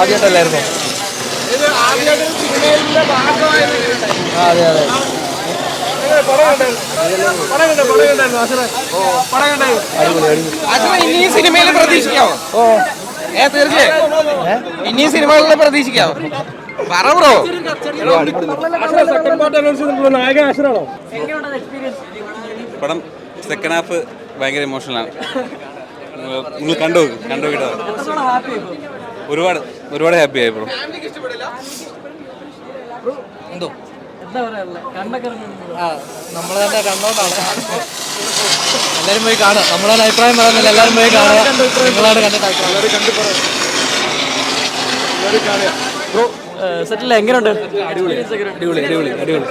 ആദ്യമായിട്ടല്ലായിരുന്നു. അതെ അതെ ഇനി സിനിമയിൽ പ്രതീക്ഷിക്കാമോ? തീർച്ചയായും ഇനി സിനിമകളിൽ പ്രതീക്ഷിക്കാമോ? പറ ബ്രോ. പടം സെക്കൻഡ് ഹാഫ് ഭയങ്കര ഇമോഷണലാണ്. നിങ്ങൾ കണ്ടു കിട്ടോ? ഒരുപാട് ഒരുപാട് ഹാപ്പി ആയി ബ്രോ. എന്തോ നമ്മൾ തന്നെ കണ്ടോണ്ടാണ്. എല്ലാവരും പോയി കാണുക. നമ്മളെ അഭിപ്രായം പറയുന്നില്ല, എല്ലാവരും പോയി കാണുക. നിങ്ങളാണ് സെറ്റിൽ എങ്ങനെയുണ്ട്? അടിപൊളി അടിപൊളി അടിപൊളി അടിപൊളി.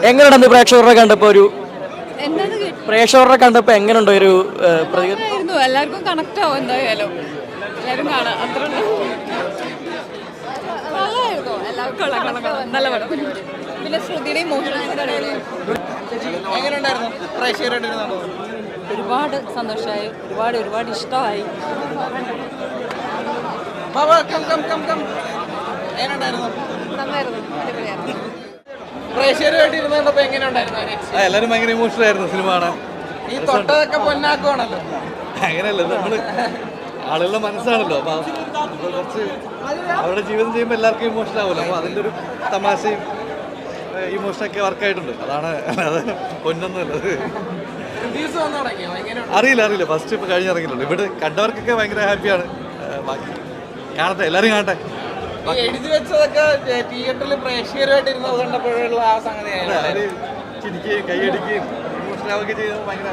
എങ്ങനെയുണ്ട് പ്രേക്ഷകരുടെ കണ്ടപ്പോ? പ്രേക്ഷകരുടെ കണ്ടപ്പോ എങ്ങനെയുണ്ട് ഒരു പ്രതികരണം? എല്ലാവർക്കും കണക്ട് ആവും. എന്തായാലും എല്ലാവരും കാണാം. അത്ര നല്ല പടം. പിന്നെ ശ്രുതിയുടെയും ഒരുപാട് സന്തോഷമായി, ഒരുപാട് ഇഷ്ടമായി. എല്ലാവരും ഭയങ്കര ഇമോഷണൽ ആയിരുന്നു സിനിമ കാണാൻ. ഈ തൊട്ടതൊക്കെ പൊന്നാക്കുവാണല്ലോ. അങ്ങനെയല്ല, നമ്മള് ആളുകളുടെ മനസ്സാണല്ലോ. അപ്പൊ കുറച്ച് അവരുടെ ജീവിതം ചെയ്യുമ്പോൾ എല്ലാവർക്കും ഇമോഷണൽ ആവുമല്ലോ. അപ്പൊ അതിൻ്റെ ഒരു തമാശയും ഇമോഷനൊക്കെ വർക്കായിട്ടുണ്ട്. അതാണ് പൊന്നൊന്നുമല്ലത്. അറിയില്ല ഫസ്റ്റ് ഇപ്പൊ കഴിഞ്ഞിറങ്ങിയിട്ടുണ്ട്. ഇവിടെ കണ്ടവർക്കൊക്കെ ഭയങ്കര ഹാപ്പിയാണ്. ബാക്കി കാണട്ടെ, എല്ലാവരും കാണട്ടെ. എഴുതി വെച്ചതൊക്കെ തിയേറ്ററിൽ പ്രേക്ഷകരുമായിട്ട് ഇരുന്നത് കണ്ടപ്പോഴുള്ള ആ സംഗതി ചിരിക്കുകയും കൈയടിക്കുകയും ഇമോഷണൽ ആവുകയും ചെയ്യുന്നത് ഭയങ്കര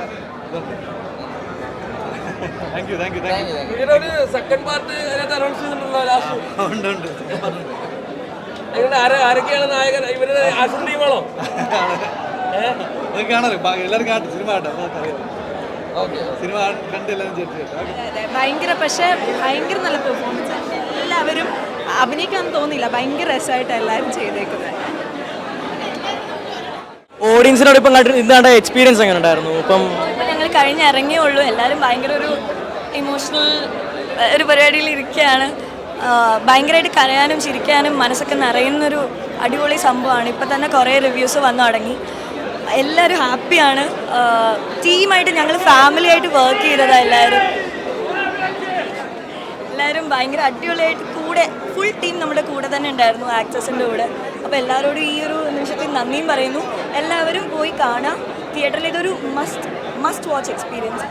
ഇതുണ്ട്. Thank you. Second part announce ചെയ്തിട്ടുണ്ടല്ലോ ലാസ്റ്റ്? ഉണ്ട്. ആരൊക്കെയാണ് നായകൻ? ഇവരുടെ ആശുപത്രി ടീമാണോ? കാണാറ് എല്ലാവരും കാണട്ടെ, സിനിമ കാണട്ടെ. സിനിമ കണ്ട് എല്ലാവരും ഭയങ്കര നല്ല പെർഫോമൻസ്. എല്ലാവരും അഭിനയിക്കാൻ തോന്നിയില്ല. ഭയങ്കര രസമായിട്ട് എല്ലാവരും ചെയ്തേക്കുന്നത്. ഓഡിയൻസിനോട് ഇപ്പം ഇതാണ്ട് എക്സ്പീരിയൻസ് എങ്ങനെ ഉണ്ടായിരുന്നു? ഇപ്പം ഞങ്ങൾ ഇറങ്ങിയേ ഉള്ളൂ. എല്ലാവരും ഭയങ്കര ഒരു ഇമോഷണൽ ഒരു പരിപാടിയിൽ ഇരിക്കുകയാണ്. ഭയങ്കരമായിട്ട് കരയാനും ചിരിക്കാനും മനസ്സൊക്കെ നിറയുന്നൊരു അടിപൊളി സംഭവമാണ്. ഇപ്പം തന്നെ കുറേ റിവ്യൂസ് വന്നു തുടങ്ങി. എല്ലാവരും ഹാപ്പിയാണ്. ടീമായിട്ട് ഞങ്ങൾ ഫാമിലിയായിട്ട് വർക്ക് ചെയ്തതാണ്. എല്ലാവരും ഭയങ്കര അടിപൊളിയായിട്ട് കൂടെ ഫുൾ ടീം നമ്മുടെ കൂടെ തന്നെ ഉണ്ടായിരുന്നു, ആക്ടേഴ്സിൻ്റെ കൂടെ. അപ്പോൾ എല്ലാവരോടും ഈ ഒരു നിമിഷത്തിൽ നന്ദിയും പറയുന്നു. എല്ലാവരും പോയി കാണാം. തിയേറ്ററിൽ ഇതൊരു മസ്റ്റ് വാച്ച് എക്സ്പീരിയൻസ്.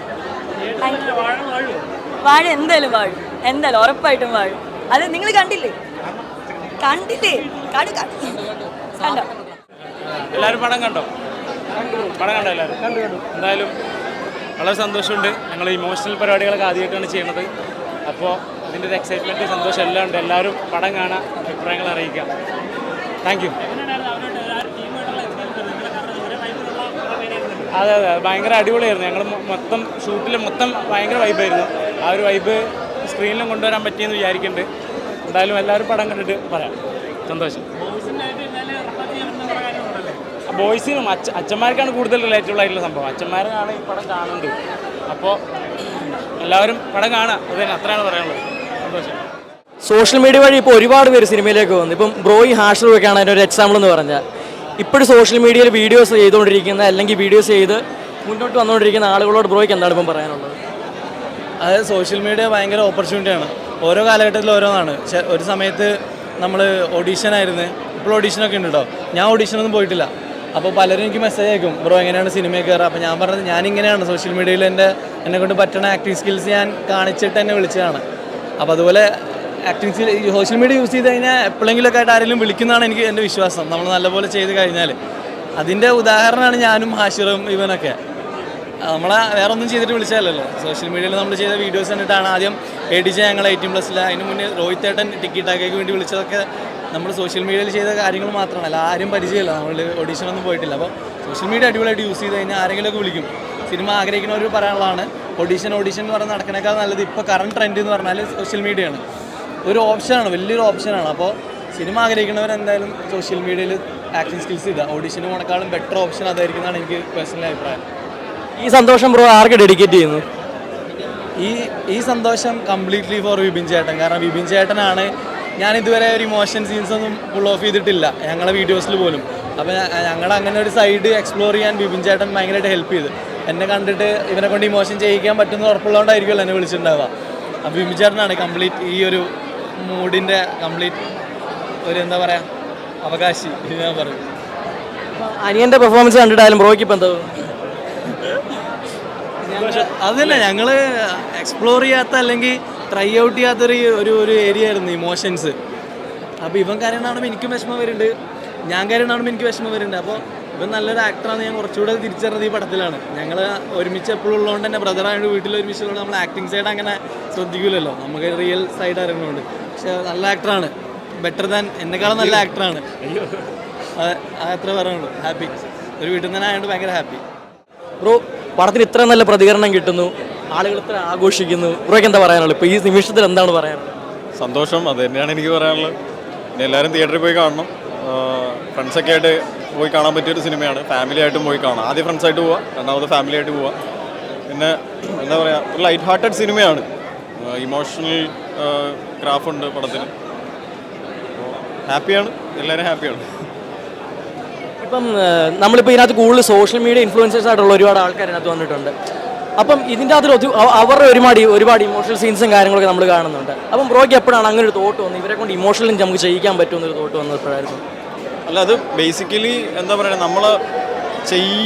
വാഴ എന്തായാലും ഉറപ്പായിട്ടും വാഴും. അത് നിങ്ങൾ കണ്ടില്ലേ? കണ്ടോ? എല്ലാവരും പടം കണ്ടോ? എല്ലാവരും എന്തായാലും വളരെ സന്തോഷമുണ്ട്. ഞങ്ങൾ ഇമോഷണൽ പരിപാടികളൊക്കെ ആദ്യമായിട്ടാണ് ചെയ്യുന്നത്. അപ്പോൾ ഇതിൻ്റെ ഒരു എക്സൈറ്റ്മെൻറ്റ്, സന്തോഷം എല്ലാം ഉണ്ട്. എല്ലാവരും പടം കാണാൻ, അഭിപ്രായങ്ങൾ അറിയിക്കാം. Thank you. അതെ ഭയങ്കര അടിപൊളിയായിരുന്നു. ഞങ്ങൾ മൊത്തം ഷൂട്ടിൽ ഭയങ്കര വൈബായിരുന്നു. ആ ഒരു വൈബ് സ്ക്രീനിലും കൊണ്ടുവരാൻ പറ്റിയെന്ന് വിചാരിക്കുന്നുണ്ട്. എന്തായാലും എല്ലാവരും പടം കണ്ടിട്ട് പറയാം. സന്തോഷം. ബോയ്സിനും അച്ഛന്മാർക്കാണ് കൂടുതൽ റിലേറ്റബിൾ ആയിട്ടുള്ള സംഭവം. അച്ഛന്മാരാണ് ഈ പടം കാണുന്നത്. അപ്പോൾ എല്ലാവരും പടം കാണാം. അതന്നെ, അത്രയാണ് പറയാനുള്ളത്. സന്തോഷം. സോഷ്യൽ മീഡിയ വഴി ഇപ്പോൾ ഒരുപാട് പേര് സിനിമയിലേക്ക് വന്നു. ഇപ്പം ബ്രോയി ഹാഷറൊക്കെയാണ് അതിൻ്റെ ഒരു എക്സാമ്പിൾ എന്ന് പറഞ്ഞാൽ. ഇപ്പോഴും സോഷ്യൽ മീഡിയയിൽ വീഡിയോസ് ചെയ്തുകൊണ്ടിരിക്കുന്ന അല്ലെങ്കിൽ വീഡിയോസ് ചെയ്ത് മുന്നോട്ട് വന്നുകൊണ്ടിരിക്കുന്ന ആളുകളോട് ബ്രോയ്ക്ക് എന്താണ് ഇപ്പം പറയാനുള്ളത്? അതായത് സോഷ്യൽ മീഡിയ ഭയങ്കര ഓപ്പർച്യൂണിറ്റിയാണ്. ഓരോ കാലഘട്ടത്തിൽ ഓരോന്നാണ്. ഒരു സമയത്ത് നമ്മൾ ഓഡീഷനായിരുന്നു, ഇപ്പോൾ ഓഡീഷനൊക്കെ ഉണ്ട് കേട്ടോ. ഞാൻ ഓഡീഷനൊന്നും പോയിട്ടില്ല. അപ്പോൾ പലരും എനിക്ക് മെസ്സേജ് അയക്കും, ബ്രോ എങ്ങനെയാണ് സിനിമയിൽ കയറുക? അപ്പോൾ ഞാൻ പറഞ്ഞത് ഞാനിങ്ങനെയാണ് സോഷ്യൽ മീഡിയയിൽ എന്നെ കൊണ്ട് പറ്റുന്ന ആക്ടിങ് സ്കിൽസ് ഞാൻ കാണിച്ചിട്ട് എന്നെ വിളിച്ചതാണ്. അപ്പോൾ അതുപോലെ acting skill social media use ചെയ്ത് കഴിഞ്ഞാൽ എപ്പോഴെങ്കിലുമൊക്കെ ആയിട്ട് ആരെങ്കിലും വിളിക്കുന്നതാണ് എൻ്റെ വിശ്വാസം. നമ്മൾ നല്ലപോലെ ചെയ്ത് കഴിഞ്ഞാൽ അതിൻ്റെ ഉദാഹരണമാണ് ഞാനും ഹാഷിറും ഇവനൊക്കെ. നമ്മളെ വേറെ ഒന്നും ചെയ്തിട്ട് വിളിച്ചാലല്ലോ. സോഷ്യൽ മീഡിയയിൽ നമ്മൾ ചെയ്ത വീഡിയോസ് കണ്ടിട്ടാണ് ആദ്യം ADJ ഞങ്ങൾ 18+. അതിന് മുന്നേ രോഹിത് ഏട്ടൻ ടിക്കറ്റാക്കേക്ക് വേണ്ടി വിളിച്ചതൊക്കെ നമ്മൾ സോഷ്യൽ മീഡിയയിൽ ചെയ്ത കാര്യങ്ങൾ മാത്രമല്ല. ആരും പരിചയമില്ല, നമ്മൾ ഓഡീഷനൊന്നും പോയിട്ടില്ല. അപ്പോൾ സോഷ്യൽ മീഡിയ അടിപൊളിയായിട്ട് യൂസ് ചെയ്ത് കഴിഞ്ഞാൽ ആരെങ്കിലുമൊക്കെ വിളിക്കും. സിനിമ ആഗ്രഹിക്കുന്നവർ പറയാനുള്ളതാണ്, ഓഡീഷൻ എന്ന് പറഞ്ഞാൽ നടക്കണേക്കാൾ നല്ലത് ഇപ്പോൾ കറണ്ട് ട്രെൻഡ് എന്ന് പറഞ്ഞാൽ സോഷ്യൽ മീഡിയയാണ്. ഒരു ഓപ്ഷനാണ്, വലിയൊരു ഓപ്ഷനാണ്. അപ്പോൾ സിനിമ ആഗ്രഹിക്കുന്നവരെന്തായാലും സോഷ്യൽ മീഡിയയിൽ ആക്ടിങ് സ്കിൽസ് ഇടുക. ഓഡീഷന് പോണേക്കാളും ബെറ്റർ ഓപ്ഷൻ അതായിരിക്കുന്നതാണ് എനിക്ക് പേഴ്സണലി അഭിപ്രായം. ഈ സന്തോഷം ബ്രോ ആർക്ക് ഡെഡിക്കേറ്റ് ചെയ്യുന്നു? ഈ സന്തോഷം കംപ്ലീറ്റ്ലി ഫോർ വിപിൻ ചേട്ടൻ. കാരണം വിപിൻ ചേട്ടനാണ്, ഞാൻ ഇതുവരെ ഒരു ഇമോഷൻ സീൻസ് ഒന്നും ഫുൾ ഓഫ് ചെയ്തിട്ടില്ല ഞങ്ങളെ വീഡിയോസിൽ പോലും. അപ്പോൾ ഞങ്ങൾ അങ്ങനെ ഒരു സൈഡ് എക്സ്പ്ലോർ ചെയ്യാൻ വിപിൻ ചേട്ടൻ ഭയങ്കരമായിട്ട് ഹെൽപ്പ് ചെയ്തു. എന്നെ കണ്ടിട്ട് ഇവനെ കൊണ്ട് ഇമോഷൻ ചെയ്യിക്കാൻ പറ്റുന്ന ഉറപ്പുള്ളതുകൊണ്ടായിരിക്കുമല്ലോ എന്നെ വിളിച്ചിട്ടുണ്ടാവുക. അപ്പോൾ വിപിൻ ചേട്ടനാണ് കംപ്ലീറ്റ് ഈ ഒരു മൂഡിൻ്റെ കംപ്ലീറ്റ് ഒരു എന്താ പറയുക അവകാശി ഞാൻ പറയും. അനിയൻ്റെ പെർഫോമൻസ് കണ്ടിട്ടായാലും ബ്രോയ്ക്ക് ഇപ്പം എന്താ? അത് തന്നെ, ഞങ്ങൾ എക്സ്പ്ലോർ ചെയ്യാത്ത അല്ലെങ്കിൽ ട്രൈ ഔട്ട് ചെയ്യാത്തൊരു ഒരു ഏരിയ ആയിരുന്നു ഇമോഷൻസ്. അപ്പോൾ ഇവൻ കാര്യം കാണുമ്പോൾ എനിക്കും വിഷമം വരുന്നുണ്ട്, ഞാൻ കാര്യം കാണുമ്പോൾ എനിക്ക് വിഷമം വരുന്നുണ്ട്. അപ്പോൾ ഇവൻ നല്ലൊരു ആക്ടറാണ് ഞാൻ കുറച്ചുകൂടെ തിരിച്ചറിഞ്ഞത് ഈ പടത്തിലാണ്. ഞങ്ങൾ ഒരുമിച്ച് എപ്പോഴും ഉള്ളതുകൊണ്ട് തന്നെ ബ്രദറായിട്ട് വീട്ടിൽ ഒരുമിച്ചുള്ളതുകൊണ്ട് നമ്മൾ ആക്ടിങ് സൈഡ് അങ്ങനെ ശ്രദ്ധിക്കില്ലല്ലോ, നമുക്ക് റിയൽ സൈഡ് അറിയുന്നതുകൊണ്ട്. പക്ഷേ നല്ല ആക്ടറാണ്, ബെറ്റർ ദാൻ എന്നെക്കാളും നല്ല ആക്ടറാണ്. അത്ര പറയുള്ളൂ. ഹാപ്പി, ഒരു വീട്ടിൽ തന്നെ ആയതുകൊണ്ട് ഭയങ്കര ഹാപ്പി. ബ്രോ പടത്തിന് ഇത്ര നല്ല പ്രതികരണം കിട്ടുന്നു, ആളുകൾ ഇത്ര ആഘോഷിക്കുന്നു, ബ്രോയ്ക്ക് എന്താ പറയാനുള്ളത്? ഇപ്പോൾ ഈ നിമിഷത്തിൽ എന്താണ് പറയാനുള്ളത്? സന്തോഷം, അത് തന്നെയാണ് എനിക്ക് പറയാനുള്ളത്. പിന്നെ എല്ലാവരും തിയേറ്ററിൽ പോയി കാണണം. ഫ്രണ്ട്സൊക്കെ ആയിട്ട് പോയി കാണാൻ പറ്റിയൊരു സിനിമയാണ്. ഫാമിലി ആയിട്ടും പോയി കാണാം. ആദ്യം ഫ്രണ്ട്സായിട്ട് പോവുക, രണ്ടാമത് ഫാമിലി ആയിട്ട് പോവുക. പിന്നെ എന്താ പറയുക, ഒരു ലൈറ്റ് ഹാർട്ടഡ് സിനിമയാണ്. ഇമോഷണൽ ക്രാഫ്റ്റ് ഉണ്ട് പടത്തിന്. ഹാപ്പിയാണ്, എല്ലാവരും ഹാപ്പിയാണ്. ഇപ്പം നമ്മളിപ്പോൾ ഇതിനകത്ത് കൂടുതൽ സോഷ്യൽ മീഡിയ ഇൻഫ്ലുവൻസേഴ്സ് ആയിട്ടുള്ള ഒരുപാട് ആൾക്കാർ ഇതിനകത്ത് വന്നിട്ടുണ്ട്. അപ്പം ഇതിൻ്റെ അകത്ത് അവരുടെ ഒരുപാട് ഇമോഷണൽ സീൻസും കാര്യങ്ങളൊക്കെ നമ്മൾ കാണുന്നുണ്ട്. അപ്പം ബ്രോയ്ക്ക് എപ്പോഴാണ് അങ്ങനെ ഒരു തോട്ട് വന്നത്, ഇവരെ കൊണ്ട് ഇമോഷണലി നമുക്ക് ചെയ്യിക്കാൻ പറ്റുമെന്നൊരു തോട്ട് വന്നത് എപ്പോഴായിരുന്നു? അല്ല, അത് ബേസിക്കലി എന്താ പറയുക, നമ്മൾ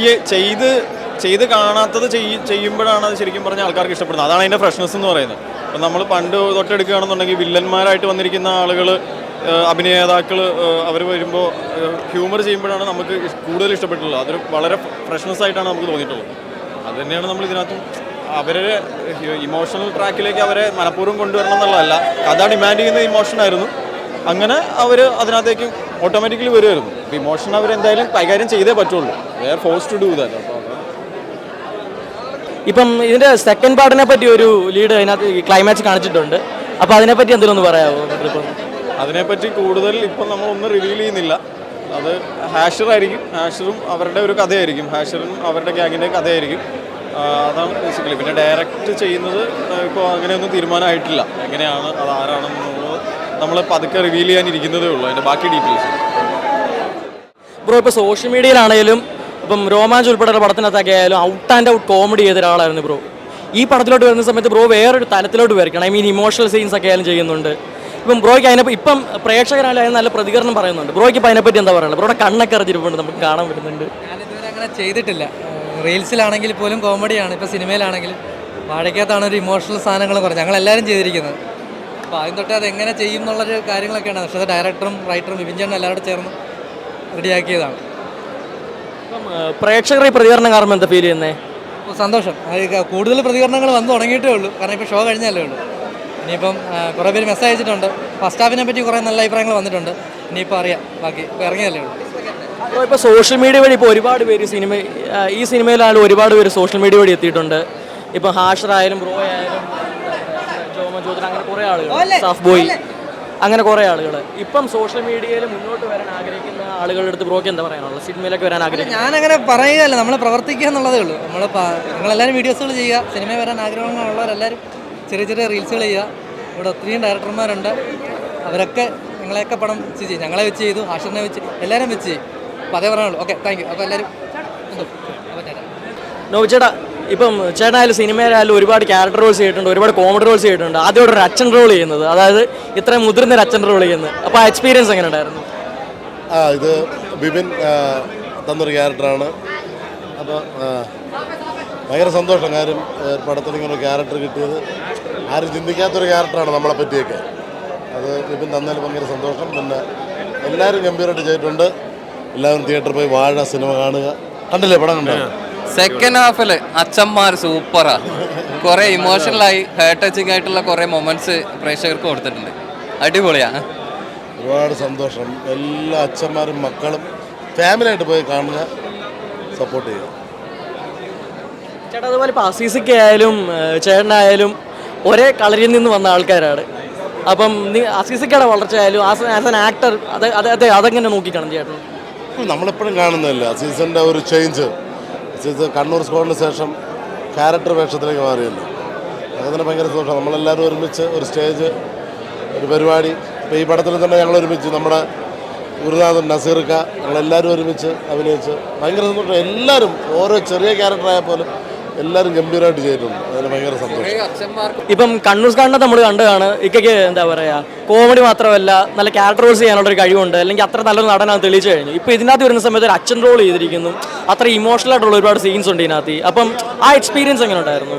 ചെയ്ത് കാണാത്തത് ചെയ്യുമ്പോഴാണ് അത് ശരിക്കും പറഞ്ഞാൽ ആൾക്കാർക്ക് ഇഷ്ടപ്പെടുന്നത്. അതാണ് അതിൻ്റെ ഫ്രഷ്നെസ് എന്ന് പറയുന്നത്. അപ്പം നമ്മൾ പണ്ട് തൊട്ടെടുക്കുകയാണെന്നുണ്ടെങ്കിൽ വില്ലന്മാരായിട്ട് വന്നിരിക്കുന്ന ആളുകൾ, അഭിനേതാക്കൾ, അവർ വരുമ്പോൾ ഹ്യൂമർ ചെയ്യുമ്പോഴാണ് നമുക്ക് കൂടുതൽ ഇഷ്ടപ്പെട്ടുള്ളത്. അതൊരു വളരെ ഫ്രഷ്നെസ് ആയിട്ടാണ് നമുക്ക് തോന്നിയിട്ടുള്ളത്. അത് തന്നെയാണ് നമ്മൾ ഇതിനകത്തും അവരെ ഇമോഷണൽ ട്രാക്കിലേക്ക് അവരെ മനഃപൂർവ്വം കൊണ്ടുവരണം എന്നുള്ളതല്ല, കഥ ഡിമാൻഡ് ചെയ്യുന്ന ഇമോഷനായിരുന്നു. അങ്ങനെ അവർ അതിനകത്തേക്ക് ഓട്ടോമാറ്റിക്കലി വരുമായിരുന്നു. അപ്പോൾ ഇമോഷൻ അവരെന്തായാലും കൈകാര്യം ചെയ്തേ പറ്റുള്ളൂ. They are forced to do that. അപ്പോൾ ഇപ്പം ഇതിൻ്റെ സെക്കൻഡ് പാർട്ടിനെ പറ്റി ഒരു ലീഡ് അതിനകത്ത് ക്ലൈമാക്സ് കാണിച്ചിട്ടുണ്ട്. അപ്പോൾ അതിനെപ്പറ്റി എന്തെങ്കിലും ഒന്ന് പറയാമോ? ഇപ്പം അതിനെപ്പറ്റി കൂടുതൽ ഇപ്പം നമ്മളൊന്നും റിവീൽ ചെയ്യുന്നില്ല. അത് ഹാഷറായിരിക്കും, ഹാഷറും അവരുടെ ഒരു കഥയായിരിക്കും, ഹാഷറും അവരുടെ ഗ്യാങ്ങിൻ്റെ കഥയായിരിക്കും. അതാണ് ബേസിക്കലി. പിന്നെ ഡയറക്റ്റ് ചെയ്യുന്നത് ഇപ്പോൾ അങ്ങനെയൊന്നും തീരുമാനമായിട്ടില്ല. എങ്ങനെയാണ്, അത് ആരാണെന്നുള്ളത് നമ്മൾ പതുക്കെ റിവീൽ ചെയ്യാനിരിക്കുന്നതേ ഉള്ളൂ. അതിൻ്റെ ബാക്കി ഡീറ്റെയിൽസ് ബ്രോ ഇപ്പോൾ സോഷ്യൽ മീഡിയയിലാണെങ്കിലും ഇപ്പം രോമാഞ്ച് ഉൾപ്പെടെയുള്ള പടത്തിനകത്തൊക്കെ ആയാലും ഔട്ട് ആൻഡ് ഔട്ട് കോമഡി ചെയ്ത ഒരാളായിരുന്നു ബ്രോ. ഈ പടത്തിലോട്ട് വരുന്ന സമയത്ത് ബ്രോ വേറൊരു തലത്തിലോട്ട് വരയ്ക്കണം. ഐ മീൻ ഇമോഷണൽ സീൻസ് ഒക്കെ ആയാലും ചെയ്യുന്നുണ്ട്. ഇപ്പം ബ്രോയ്ക്ക് അതിനെപ്പറ്റി ഇപ്പം പ്രേക്ഷകരായാലും നല്ല പ്രതികരണം പറയുന്നുണ്ട്. ബ്രോയ്ക്ക് ഇപ്പം അതിനെപ്പറ്റി എന്താ പറയുന്നത്? ബ്രോയുടെ കണ്ണൊക്കെ അറിഞ്ഞിരിപ്പുണ്ട്, നമുക്ക് കാണാൻ പറ്റുന്നുണ്ട്. ഞാനിതുവരെ അങ്ങനെ ചെയ്തിട്ടില്ല. റീൽസിലാണെങ്കിൽ പോലും കോമഡിയാണ്, ഇപ്പോൾ സിനിമയിലാണെങ്കിലും വാഴയ്ക്കകത്താണ് ഒരു ഇമോഷണൽ സാധനങ്ങൾ കുറഞ്ഞത് ഞങ്ങളെല്ലാവരും ചെയ്തിരിക്കുന്നത്. അപ്പോൾ ആദ്യം തൊട്ട് അത് എങ്ങനെ ചെയ്യും എന്നുള്ളൊരു കാര്യങ്ങളൊക്കെയാണ്. പക്ഷേ അത് ഡയറക്ടറും റൈറ്ററും വിപിൻ ചേട്ടനും എല്ലാവരും ചേർന്ന് റെഡിയാക്കിയതാണ്. ഇപ്പം പ്രേക്ഷകർ ഈ പ്രതികരണം കാണുമ്പോൾ എന്താ ഫീൽ ചെയ്യുന്നത്? അപ്പോൾ സന്തോഷം. കൂടുതൽ പ്രതികരണങ്ങൾ വന്നു തുടങ്ങിയിട്ടേ ഉള്ളൂ. കാരണം ഇപ്പോൾ ഷോ കഴിഞ്ഞല്ലേ ഉള്ളൂ. ഇനിയിപ്പം കുറേ പേര് മെസ്സേജ് അയച്ചിട്ടുണ്ട്. ഫസ്റ്റ് ഹാഫിനെ പറ്റി കുറേ നല്ല അഭിപ്രായങ്ങൾ വന്നിട്ടുണ്ട്. ഇനിയിപ്പോൾ അറിയാം, ബാക്കി ഇപ്പോൾ ഇറങ്ങിയല്ലേ ഉള്ളൂ. ഇപ്പോൾ സോഷ്യൽ മീഡിയ വഴി ഇപ്പോൾ ഒരുപാട് പേര് ഈ സിനിമയിലായാലും ഒരുപാട് പേര് സോഷ്യൽ മീഡിയ വഴി എത്തിയിട്ടുണ്ട്. ഇപ്പം ഹാഷറായാലും ബ്രോ ആയാലും ജോമ ജ്യോതിൻ, അങ്ങനെ കുറേ ആളുകൾ, സാഫ് ബോയ്, അങ്ങനെ കുറേ ആളുകൾ ഇപ്പം സോഷ്യൽ മീഡിയയിൽ മുന്നോട്ട് വരാൻ ആഗ്രഹിക്കുന്ന ആളുകളുടെ അടുത്ത് ബ്രോക്ക് എന്താ പറയാനുള്ളത്? സിനിമയിലൊക്കെ വരാൻ ആഗ്രഹിക്കുന്നത്? ഞാനങ്ങനെ പറയുകയല്ല, നമ്മൾ പ്രവർത്തിക്കുക എന്നുള്ളതേ ഉള്ളൂ. നിങ്ങളെല്ലാവരും വീഡിയോസുകൾ ചെയ്യുക. സിനിമയിൽ വരാൻ ആഗ്രഹങ്ങളുള്ളവരെല്ലാവരും ചെറിയ ചെറിയ റീൽസുകൾ ചെയ്യുക. ഇവിടെ ഒത്തിരിയും ഡയറക്ടർമാരുണ്ട്, അവരൊക്കെ നിങ്ങളെയൊക്കെ പടം വെച്ച് ചെയ്യും. ഞങ്ങളെ വെച്ച് ചെയ്തു, ഹാഷറിനെ വെച്ച്, എല്ലാവരും വെച്ച് ചെയ്യും. അപ്പോൾ അതേ പറയാനുള്ളൂ. Okay, thank you. അപ്പോൾ എല്ലാവരും നോബിച്ചേട്ടാ, ഇപ്പം ചേട്ടനായാലും സിനിമയിലായാലും ഒരുപാട് ക്യാരക്ടർ റോൾസ് ചെയ്തിട്ടുണ്ട്, ഒരുപാട് കോമഡി റോൾസ് ചെയ്തിട്ടുണ്ട്. ആദ്യമായിട്ട് ഒരു അച്ഛൻ റോൾ ചെയ്യുന്നത്, അതായത് ഇത്രയും മുതിർന്നൊരു അച്ഛൻ റോൾ ചെയ്യുന്നത്. അപ്പോൾ ആ എക്സ്പീരിയൻസ് എങ്ങനെ ഉണ്ടായിരുന്നു? ഇത് ബിബിൻ തന്നൊരു ക്യാരക്ടറാണ്. അപ്പോൾ ഭയങ്കര സന്തോഷം. കാര്യം പടത്തിൽ ഇങ്ങനെ ഒരു ക്യാരക്ടർ കിട്ടിയത് ആരും ചിന്തിക്കാത്തൊരു ക്യാരക്ടറാണ് നമ്മളെ പറ്റിയൊക്കെ. അത് ബിബിൻ തന്നതിൽ ഭയങ്കര സന്തോഷം. പിന്നെ എല്ലാവരും ഗംഭീരമായിട്ട് ചെയ്തിട്ടുണ്ട്. എല്ലാവരും തിയേറ്ററിൽ പോയി വാഴ സിനിമ കാണുക. കണ്ടില്ലേ പടം? കണ്ടോ? സെക്കൻഡ് ഹാഫിൽ അച്ഛന്മാർ സൂപ്പറാ. കുറേ ഇമോഷണലായി ഹേർട്ട് ടച്ചിങ് ആയിട്ടുള്ള കുറേ മൊമെന്റ്സ് പ്രേക്ഷകർക്ക് കൊടുത്തിട്ടുണ്ട്. അടിപൊളിയാണ്. ഒരുപാട് സന്തോഷം. എല്ലാ അച്ഛന്മാരും മക്കളും ഫാമിലിയായിട്ട് പോയി കാണുക, സപ്പോർട്ട് ചെയ്യുക. ചേട്ടാ അതുപോലെ ഇപ്പോൾ അസീസിക്ക് ആയാലും ചേട്ടനായാലും ഒരേ കളരിയിൽ നിന്ന് വന്ന ആൾക്കാരാണ്. അപ്പം അസീസിക്കയുടെ വളർച്ച ആയാലും ആസ് ആൻ ആക്ടർ അതെങ്ങനെ നോക്കിക്കാണും ചേട്ടൻ? നമ്മളെപ്പോഴും കാണുന്നില്ല സീസണിൻ്റെ ഒരു ചേഞ്ച്. സീസൺ കണ്ണൂർ സ്ക്വാഡിന് ശേഷം ക്യാരക്ടർ വേഷത്തിലേക്ക് മാറിയല്ലോ. അങ്ങനെ ഭയങ്കര സന്തോഷം. നമ്മളെല്ലാവരും ഒരുമിച്ച് ഒരു സ്റ്റേജ്, ഒരു പരിപാടി. ഇപ്പോൾ ഈ പടത്തിൽ തന്നെ ഞങ്ങൾ ഒരുമിച്ച് നമ്മുടെ ഗുരുനാഥൻ നസീർക്ക ഞങ്ങളെല്ലാവരും ഒരുമിച്ച് അഭിനയിച്ച് ഭയങ്കര സന്തോഷം. എല്ലാവരും ഓരോ ചെറിയ ക്യാരക്ടറായാൽ പോലും എല്ലാവരും ഗംഭീരമായിട്ട് ചെയ്തിട്ടുണ്ട്. അതിന് ഭയങ്കര സന്തോഷം. ഇപ്പം കണ്ണൂർ സ്ക്വാഡിനെ നമ്മൾ കണ്ടതാണ്. ഇക്കയ്ക്ക് എന്താ പറയുക, കോമഡി മാത്രമല്ല നല്ല ക്യാരക്ടർ റോൾസ് ചെയ്യാനുള്ളൊരു കഴിവുണ്ട്, അല്ലെങ്കിൽ അത്ര നല്ലൊരു നടനാണ് തെളിയിച്ചു കഴിഞ്ഞു. ഇപ്പോൾ ഇതിനകത്ത് വരുന്ന സമയത്ത് ഒരു അച്ഛൻ റോൾ ചെയ്തിരിക്കുന്നു. അത്ര ഇമോഷണൽ ആയിട്ടുള്ള ഒരുപാട് സീൻസ് ഉണ്ട് ഇതിനകത്ത്. അപ്പം ആ എക്സ്പീരിയൻസ് എങ്ങനെ ഉണ്ടായിരുന്നു?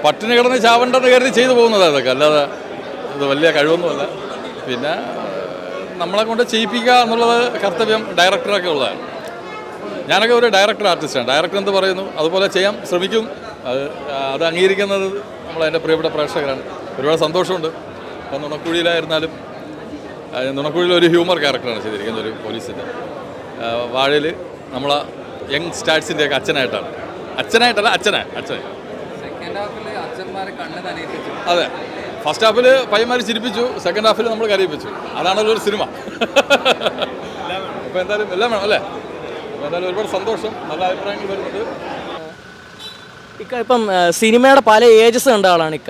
പട്ടിണി കിടന്ന് ചാവണ്ടെന്ന് കരുതി ചെയ്തു പോകുന്നതാണ് അതൊക്കെ, അല്ലാതെ ഇത് വലിയ കഴിവൊന്നുമല്ല. പിന്നെ നമ്മളെ കൊണ്ട് ചെയ്യിപ്പിക്കുക എന്നുള്ളത് കർത്തവ്യം ഡയറക്ടറൊക്കെ ഉള്ളതാണ്. ഞാനൊക്കെ ഒരു ഡയറക്ടർ ആർട്ടിസ്റ്റാണ്. ഡയറക്ടർ എന്ത് പറയുന്നു അതുപോലെ ചെയ്യാൻ ശ്രമിക്കും. അത് അംഗീകരിക്കുന്നത് നമ്മളതിൻ്റെ പ്രിയപ്പെട്ട പ്രേക്ഷകരാണ്. ഒരുപാട് സന്തോഷമുണ്ട്. ഇപ്പം നുണക്കുഴിയിലായിരുന്നാലും നുണക്കുഴിയിൽ ഒരു ഹ്യൂമർ ക്യാരക്ടറാണ് ചെയ്തിരിക്കുന്നത്, ഒരു പോലീസിൻ്റെ. വാഴയിൽ നമ്മളെ യങ് സ്റ്റാർസിൻ്റെയൊക്കെ അച്ഛനായിട്ടാണ്. അച്ഛനായി അതെ. ഫസ്റ്റ് ഹാഫിൽ പയ്യന്മാർ ചിരിപ്പിച്ചു, സെക്കൻഡ് ഹാഫിൽ നമ്മൾ കരയിപ്പിച്ചു. അതാണല്ലോ ഒരു സിനിമ. അപ്പോൾ എന്തായാലും എല്ലാം വേണം അല്ലേ? എന്തായാലും ഒരുപാട് സന്തോഷം, നല്ല അഭിപ്രായങ്ങൾ വരുന്നുണ്ട്. ഇക്ക ഇപ്പം സിനിമയുടെ പല ഏജസ് കണ്ട ആളാണ് ഇക്ക.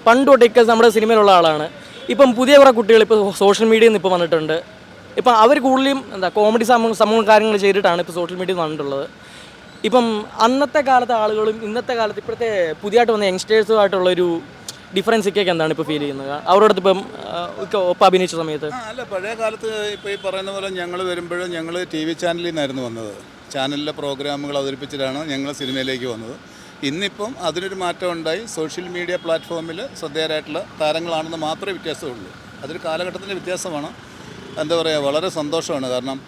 പണ്ട് തൊട്ട് ഇക്ക നമ്മുടെ സിനിമയിലുള്ള ആളാണ്. ഇപ്പം പുതിയ കുറേ കുട്ടികൾ ഇപ്പോൾ സോഷ്യൽ മീഡിയയിൽ നിന്ന് ഇപ്പോൾ വന്നിട്ടുണ്ട്. ഇപ്പം അവർ കൂടുതലും കോമഡി സമൂഹ കാര്യങ്ങൾ ചെയ്തിട്ടാണ് ഇപ്പോൾ സോഷ്യൽ മീഡിയയിൽ വന്നിട്ടുള്ളത്. ഇപ്പം അന്നത്തെ കാലത്തെ ആളുകളും ഇന്നത്തെ കാലത്ത് ഇപ്പോഴത്തെ പുതിയതായിട്ട് വന്ന യങ്സ്റ്റേഴ്സുമായിട്ടുള്ളൊരു ഡിഫറൻസ് ഇക്കൊക്കെ എന്താണ് ഇപ്പോൾ ഫീൽ ചെയ്യുന്നത് അവരുടെ അടുത്ത് ഇപ്പം ഒപ്പം അഭിനയിച്ച സമയത്ത്? അല്ല, പഴയ കാലത്ത് ഇപ്പോൾ ഈ പറയുന്ന പോലെ ഞങ്ങൾ വരുമ്പോഴും ഞങ്ങൾ TV ചാനലിൽ നിന്നായിരുന്നു വന്നത്. ചാനലിലെ പ്രോഗ്രാമുകൾ അവതരിപ്പിച്ചിട്ടാണ് ഞങ്ങൾ സിനിമയിലേക്ക് വന്നത്. ഇന്നിപ്പം അതിനൊരു മാറ്റം ഉണ്ടായി. സോഷ്യൽ മീഡിയ പ്ലാറ്റ്ഫോമിൽ ശ്രദ്ധേയരായിട്ടുള്ള താരങ്ങളാണെന്ന് മാത്രമേ വ്യത്യാസമുള്ളൂ. അതൊരു കാലഘട്ടത്തിൻ്റെ വ്യത്യാസമാണ്. എന്താ പറയുക, വളരെ സന്തോഷമാണ്. കാരണം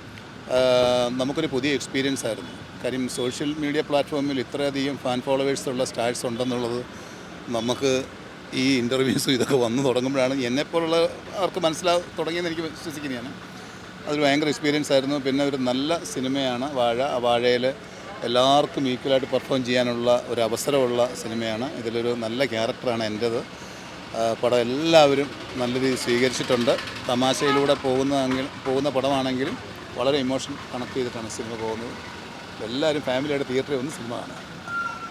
നമുക്കൊരു പുതിയ എക്സ്പീരിയൻസ് ആയിരുന്നു. കാര്യം സോഷ്യൽ മീഡിയ പ്ലാറ്റ്ഫോമിൽ ഇത്രയധികം ഫാൻ ഫോളോവേഴ്സുള്ള സ്റ്റാർസ് ഉണ്ടെന്നുള്ളത് നമുക്ക് ഈ ഇൻ്റർവ്യൂസും ഇതൊക്കെ വന്നു തുടങ്ങുമ്പോഴാണ് എന്നെപ്പോലുള്ള ആർക്ക് തുടങ്ങിയെന്ന് എനിക്ക് വിശ്വസിക്കുന്നതാണ്. അതൊരു ഭയങ്കര എക്സ്പീരിയൻസ് ആയിരുന്നു. പിന്നെ ഒരു നല്ല സിനിമയാണ് വാഴ. ആ വാഴയിൽ എല്ലാവർക്കും ഈക്വലായിട്ട് പെർഫോം ചെയ്യാനുള്ള ഒരു അവസരമുള്ള സിനിമയാണ്. ഇതിലൊരു നല്ല ക്യാരക്ടറാണ് എൻ്റേത്. പടം എല്ലാവരും നല്ല രീതിയിൽ സ്വീകരിച്ചിട്ടുണ്ട്. തമാശയിലൂടെ പോകുന്ന പടമാണെങ്കിലും വളരെ ഇമോഷൻ കണക്ട് ചെയ്തിട്ടാണ് സിനിമ പോകുന്നത്. എല്ലാവരും ഫാമിലിയായിട്ട് തിയേറ്ററിൽ വന്ന് സിനിമ കാണാം.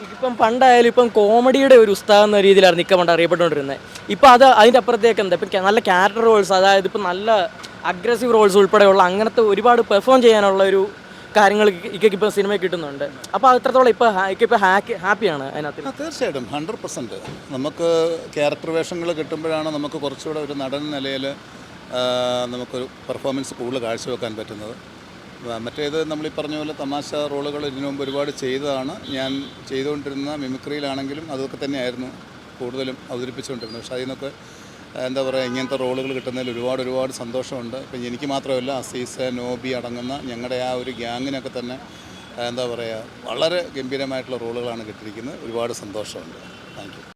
ഇപ്പം പണ്ടായാലും ഇപ്പം കോമഡിയുടെ ഒരു ഉസ്താദ് എന്ന രീതിയിലാണ് നിൽക്കാൻ പണ്ട് അറിയപ്പെട്ടുകൊണ്ടിരുന്നത്. ഇപ്പം അതിൻ്റെ അപ്പുറത്തേക്ക് എന്താ ഇപ്പം നല്ല ക്യാരക്ടർ റോൾസ്, അതായത് ഇപ്പം നല്ല അഗ്രസീവ് റോൾസ് ഉൾപ്പെടെയുള്ള അങ്ങനത്തെ ഒരുപാട് പെർഫോം ചെയ്യാനുള്ള ഒരു കാര്യങ്ങൾ ഇപ്പോൾ സിനിമയിൽ കിട്ടുന്നുണ്ട്. അപ്പോൾ അത്രത്തോളം ഇപ്പോൾ ഹാപ്പിയാണ് അതിനകത്ത്? തീർച്ചയായിട്ടും 100%. നമുക്ക് ക്യാരക്ടർ വേഷങ്ങൾ കിട്ടുമ്പോഴാണ് നമുക്ക് കുറച്ചുകൂടെ ഒരു നടൻ നിലയിൽ നമുക്കൊരു പെർഫോമൻസ് കൂടുതൽ കാഴ്ചവെക്കാൻ പറ്റുന്നത്. മറ്റേത് നമ്മളീ പറഞ്ഞ പോലെ തമാശ റോളുകൾ ഇതിനു മുമ്പ് ഒരുപാട് ചെയ്തതാണ്. ഞാൻ ചെയ്തുകൊണ്ടിരുന്ന മിമിക്രിയിലാണെങ്കിലും അതൊക്കെ തന്നെയായിരുന്നു കൂടുതലും അവതരിപ്പിച്ചുകൊണ്ടിരുന്നത്. പക്ഷേ അതിൽ നിന്നൊക്കെ എന്താ പറയുക, ഇങ്ങനത്തെ റോളുകൾ കിട്ടുന്നതിൽ ഒരുപാട് സന്തോഷമുണ്ട്. ഇപ്പം എനിക്ക് മാത്രമല്ല, അസീസ്, നോബി അടങ്ങുന്ന ഞങ്ങളുടെ ആ ഒരു ഗ്യാങ്ങിനൊക്കെ തന്നെ എന്താ പറയുക, വളരെ ഗംഭീരമായിട്ടുള്ള റോളുകളാണ് കിട്ടിയിരിക്കുന്നത്. ഒരുപാട് സന്തോഷമുണ്ട്. Thank you.